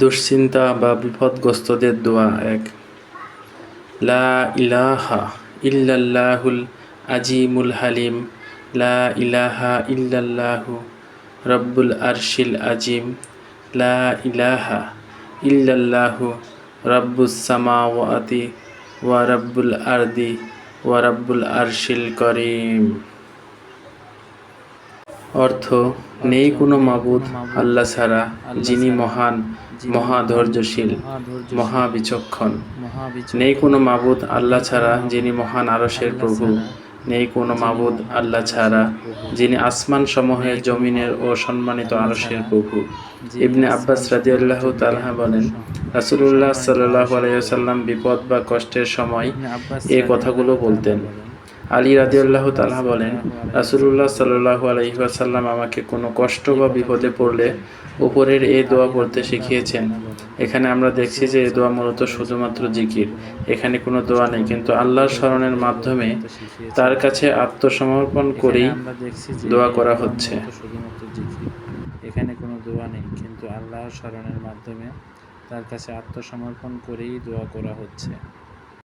দুশ্চিন্তা বা বিপদগ্রস্তদের দোয়া। এক, লা ইলাহা ইল্লাল্লাহুল আজিমুল হালিম, লা ইলাহা ইল্লাল্লাহু রব্বুল আরশিল আজিম, লা ইলাহা ইল্লাল্লাহু রব্বুস সামাওয়াতি ওয়া রব্বুল আরদি ওয়া রব্বুল আরশিল করিম। অর্থ: নেই কোনো মাবুদ আল্লাহ ছাড়া, যিনি মহান, মহাধৈর্যশীল, মহাবিচক্ষণ। নেই কোনো মাবুদ আল্লাহ ছাড়া, যিনি মহান আরশের প্রভু। নেই কোনো মাবুদ আল্লাহ ছাড়া, যিনি আসমান সমূহের, জমিনের ও সম্মানিত আরশের প্রভু। ইবনে আব্বাস রাদিয়াল্লাহু তাআলা বলেন, রাসূলুল্লাহ সাল্লাল্লাহু আলাইহি ওয়াসাল্লাম বিপদ বা কষ্টের সময় এই কথাগুলো বলতেন। আলী রাদিয়াল্লাহু তাআলা বলেন, রাসূলুল্লাহ সাল্লাল্লাহু আলাইহি ওয়াসাল্লাম আমাকে কোনো কষ্ট বা বিপদে পড়লে উপরের এই দোয়া পড়তে শিখিয়েছেন। এখানে আমরা দেখছি যে এই দোয়া মূলত শুধুমাত্র জিকির। এখানে কোনো দোয়া নেই, কিন্তু আল্লাহর স্মরণের মাধ্যমে তার কাছে আত্মসমর্পণ করেই দোয়া করা হচ্ছে। এখানে কোনো দোয়া নেই, কিন্তু আল্লাহর স্মরণের মাধ্যমে তার কাছে আত্মসমর্পণ করেই দোয়া করা হচ্ছে।